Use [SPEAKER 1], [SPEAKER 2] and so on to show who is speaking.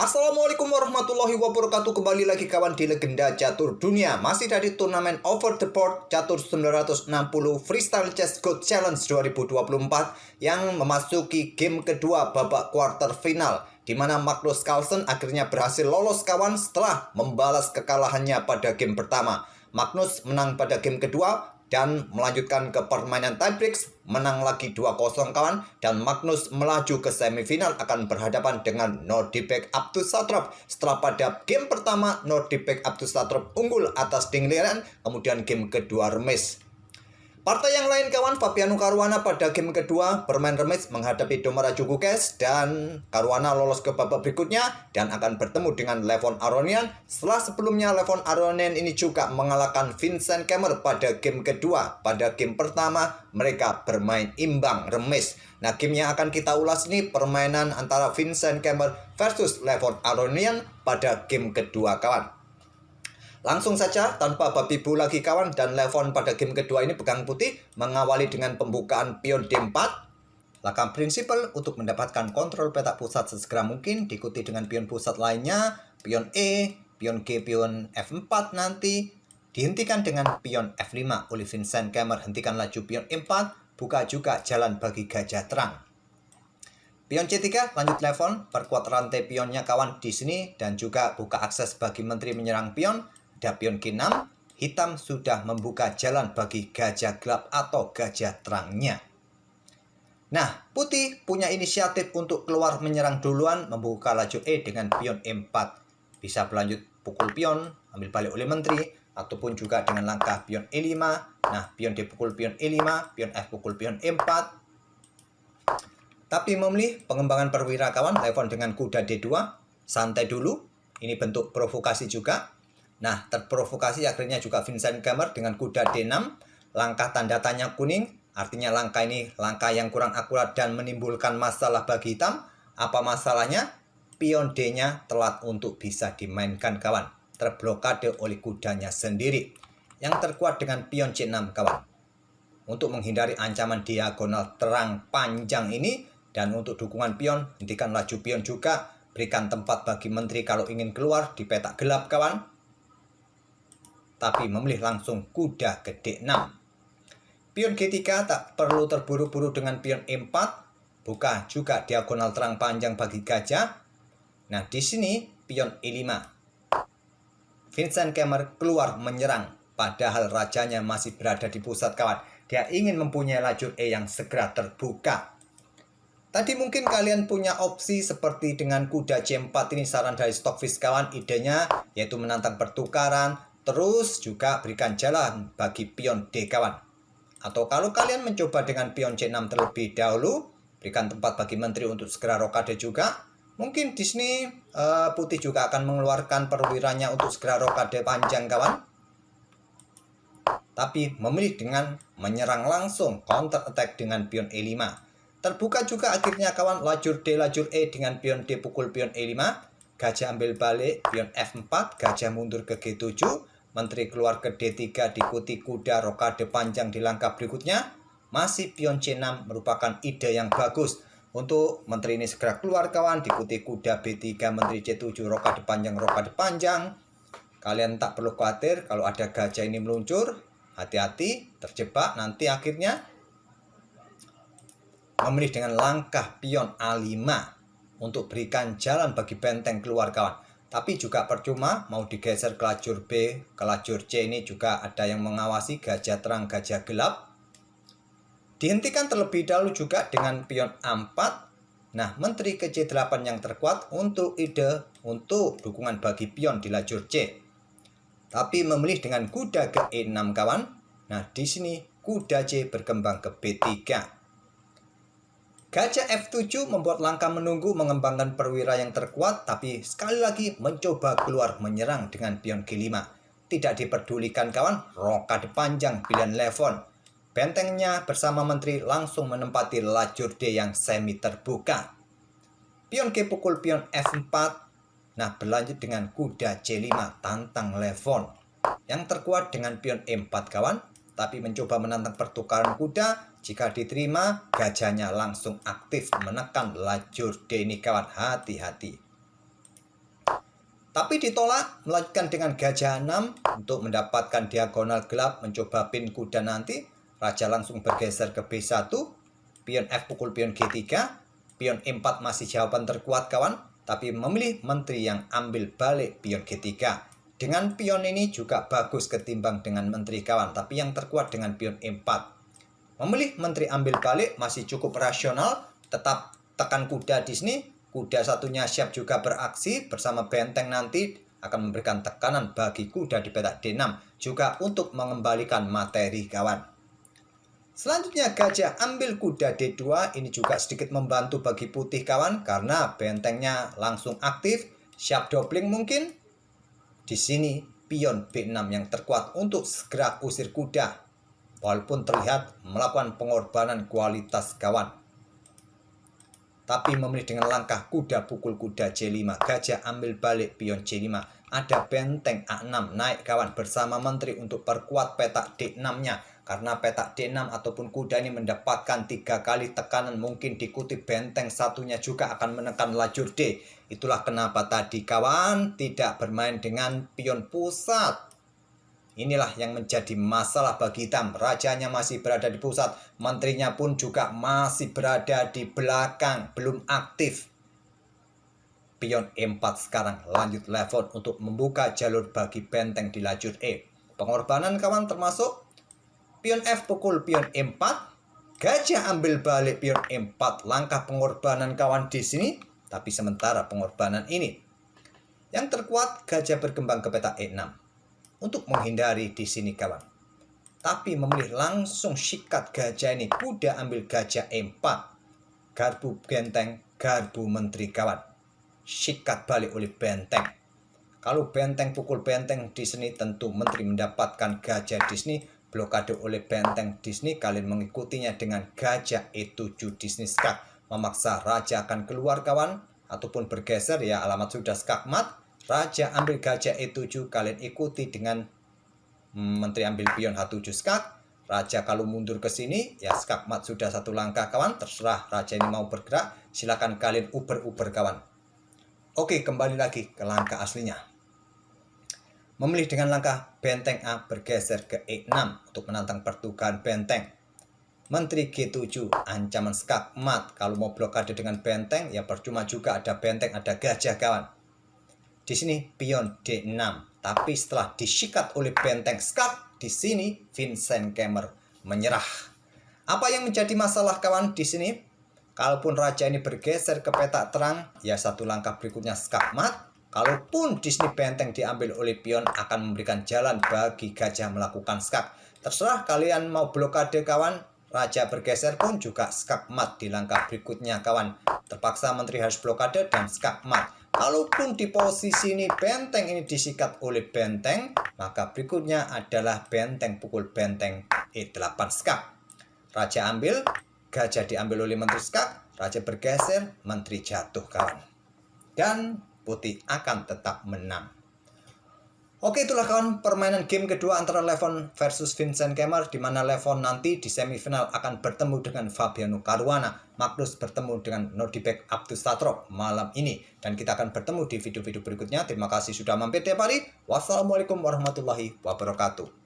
[SPEAKER 1] Assalamualaikum warahmatullahi wabarakatuh. Kembali lagi kawan di Legenda Catur Dunia. Masih dari turnamen Over the Board Catur 960 Freestyle Chess Go Challenge 2024 yang memasuki game kedua babak quarter final, di mana Magnus Carlsen akhirnya berhasil lolos kawan setelah membalas kekalahannya pada game pertama. Magnus menang pada game kedua dan melanjutkan ke permainan tiebreaks, menang lagi 2-0 kawan, dan Magnus melaju ke semifinal akan berhadapan dengan Nordibek Abdussatrop. Setelah pada game pertama Nordibek Abdussatrop unggul atas Ding Liren, kemudian game kedua remis. Partai yang lain kawan, Fabiano Caruana pada game kedua bermain remis menghadapi Domara Djurgården, dan Caruana lolos ke babak berikutnya dan akan bertemu dengan Levon Aronian. Setelah sebelumnya Levon Aronian ini juga mengalahkan Vincent Kemmer pada game kedua. Pada game pertama mereka bermain imbang remis. Nah, game yang akan kita ulas ini permainan antara Vincent Kemmer versus Levon Aronian pada game kedua kawan. Langsung saja tanpa babi bu lagi kawan, dan Levon pada game kedua ini pegang putih, mengawali dengan pembukaan pion D4. Langkah prinsipal untuk mendapatkan kontrol petak pusat sesegera mungkin, diikuti dengan pion pusat lainnya, pion E, pion G, pion F4 nanti dihentikan dengan pion F5 oleh Vincent Kemmer. Hentikan laju pion E4, buka juga jalan bagi gajah terang. Pion C3 lanjut Levon, perkuat rantai pionnya kawan di sini dan juga buka akses bagi menteri menyerang pion. Ada pion G6, hitam sudah membuka jalan bagi gajah gelap atau gajah terangnya. Nah, putih punya inisiatif untuk keluar menyerang duluan, membuka laju E dengan pion E4. Bisa berlanjut pukul pion, ambil balik oleh menteri, ataupun juga dengan langkah pion E5. Nah, pion D pukul pion E5, pion F pukul pion E4. Tapi memilih pengembangan perwira kawan, Levon dengan kuda D2, santai dulu, ini bentuk provokasi juga. Nah, terprovokasi akhirnya juga Vincent Kemmer dengan kuda D6, langkah tanda tanya kuning, artinya langkah ini langkah yang kurang akurat dan menimbulkan masalah bagi hitam. Apa masalahnya? Pion D-nya telat untuk bisa dimainkan kawan, terblokade oleh kudanya sendiri. Yang terkuat dengan pion C6 kawan. Untuk menghindari ancaman diagonal terang panjang ini, dan untuk dukungan pion, hentikan laju pion juga, berikan tempat bagi menteri kalau ingin keluar di petak gelap kawan. Tapi memilih langsung kuda ke D6. Pion G3 tak perlu terburu-buru dengan pion E4, buka juga diagonal terang panjang bagi gajah. Nah, di sini pion E5. Vincent Kemmer keluar menyerang, padahal rajanya masih berada di pusat kawan. Dia ingin mempunyai lajur E yang segera terbuka. Tadi mungkin kalian punya opsi seperti dengan kuda C4, ini saran dari Stockfish kawan, idenya yaitu menantang pertukaran, terus juga berikan jalan bagi pion D kawan. Atau kalau kalian mencoba dengan pion C6 terlebih dahulu, berikan tempat bagi menteri untuk segera rokade juga. Mungkin di sini putih juga akan mengeluarkan perwiranya untuk segera rokade panjang kawan. Tapi memilih dengan menyerang langsung, counter attack dengan pion E5. Terbuka juga akhirnya kawan lajur D, lajur E dengan pion D pukul pion E5. Gajah ambil balik, pion F4, gajah mundur ke G7. Menteri keluar ke D3, diikuti kuda rokade panjang di langkah berikutnya. Masih pion C6 merupakan ide yang bagus. Untuk menteri ini segera keluar kawan, diikuti kuda B3, menteri C7, rokade panjang, rokade panjang. Kalian tak perlu khawatir kalau ada gajah ini meluncur. Hati-hati, terjebak nanti akhirnya. Memilih dengan langkah pion A5 untuk berikan jalan bagi benteng keluar kawan. Tapi juga percuma, mau digeser ke lajur B, ke lajur C ini juga ada yang mengawasi, gajah terang, gajah gelap. Dihentikan terlebih dahulu juga dengan pion A4. Nah, menteri ke C8 yang terkuat untuk ide untuk dukungan bagi pion di lajur C. Tapi memilih dengan kuda ke E6 kawan. Nah, di sini kuda C berkembang ke B3. Gajah F7 membuat langkah menunggu, mengembangkan perwira yang terkuat, tapi sekali lagi mencoba keluar menyerang dengan pion G5. Tidak diperdulikan kawan, rokade panjang pilihan Levon. Bentengnya bersama menteri langsung menempati lajur D yang semi terbuka. Pion G pukul pion F4. Nah, berlanjut dengan kuda C5 tantang Levon. Yang terkuat dengan pion E4 kawan, tapi mencoba menantang pertukaran kuda. Jika diterima, gajahnya langsung aktif menekan lajur D ini kawan, hati-hati. Tapi ditolak, melanjutkan dengan gajah 6 untuk mendapatkan diagonal gelap mencoba pin kuda nanti. Raja langsung bergeser ke B1, pion F pukul pion G3, pion E4 masih jawaban terkuat kawan, tapi memilih menteri yang ambil balik pion G3. Dengan pion ini juga bagus ketimbang dengan menteri kawan, tapi yang terkuat dengan pion E4. Memilih menteri ambil balik masih cukup rasional, tetap tekan kuda di sini. Kuda satunya siap juga beraksi bersama benteng nanti akan memberikan tekanan bagi kuda di petak D6 juga untuk mengembalikan materi kawan. Selanjutnya gajah ambil kuda D2, ini juga sedikit membantu bagi putih kawan karena bentengnya langsung aktif, siap doubling mungkin. Di sini pion B6 yang terkuat untuk segera usir kuda. Walaupun terlihat melakukan pengorbanan kualitas kawan, tapi memilih dengan langkah kuda pukul kuda C5, gajah ambil balik pion C5. Ada benteng A6 naik kawan bersama menteri untuk perkuat petak D6-nya. Karena petak D6 ataupun kuda ini mendapatkan 3 kali tekanan, mungkin dikutip benteng satunya juga akan menekan lajur D. Itulah kenapa tadi kawan tidak bermain dengan pion pusat. Inilah yang menjadi masalah bagi hitam. Rajanya masih berada di pusat, menterinya pun juga masih berada di belakang, belum aktif. Pion E4 sekarang lanjut level untuk membuka jalur bagi benteng di lajur E. Pengorbanan kawan termasuk pion F pukul pion E4, gajah ambil balik pion E4, langkah pengorbanan kawan di sini, tapi sementara pengorbanan ini. Yang terkuat gajah berkembang ke petak E6. Untuk menghindari di sini kawan, tapi memilih langsung sikat gajah ini, kuda ambil gajah E4, garbu benteng, garbu menteri kawan, sikat balik oleh benteng. Kalau benteng pukul benteng di sini tentu menteri mendapatkan gajah di sini, blokade oleh benteng di sini, kalian mengikutinya dengan gajah E7 di sini skak, memaksa raja akan keluar kawan, ataupun bergeser ya alamat sudah skakmat. Raja ambil gajah E7, kalian ikuti dengan menteri ambil pion H7 skak. Raja kalau mundur ke sini, ya skakmat sudah satu langkah kawan. Terserah raja ini mau bergerak, silakan kalian uber-uber kawan. Oke, kembali lagi ke langkah aslinya. Memilih dengan langkah benteng A bergeser ke E6 untuk menantang pertukaran benteng. Menteri G7, ancaman skakmat. Kalau mau blokade dengan benteng, ya percuma juga, ada benteng, ada gajah kawan. Di sini pion D6, tapi setelah disikat oleh benteng skak, di sini Vincent Kemmer menyerah. Apa yang menjadi masalah kawan di sini? Kalaupun raja ini bergeser ke petak terang, ya satu langkah berikutnya skakmat. Kalaupun di sini benteng diambil oleh pion, akan memberikan jalan bagi gajah melakukan skak. Terserah kalian mau blokade kawan, raja bergeser pun juga skakmat di langkah berikutnya kawan. Terpaksa menteri harus blokade dan skakmat. Kalaupun di posisi ini benteng ini disikat oleh benteng, maka berikutnya adalah benteng pukul benteng E8 skak. Raja ambil, gajah diambil oleh menteri skak, raja bergeser, menteri jatuh kawan. Dan putih akan tetap menang. Oke, itulah kawan permainan game kedua antara Levon versus Vincent Kemmer, di mana Levon nanti di semifinal akan bertemu dengan Fabiano Caruana. Magnus bertemu dengan Nordibek Abdusatrop malam ini. Dan kita akan bertemu di video-video berikutnya. Terima kasih sudah mampir tiap hari. Wassalamualaikum warahmatullahi wabarakatuh.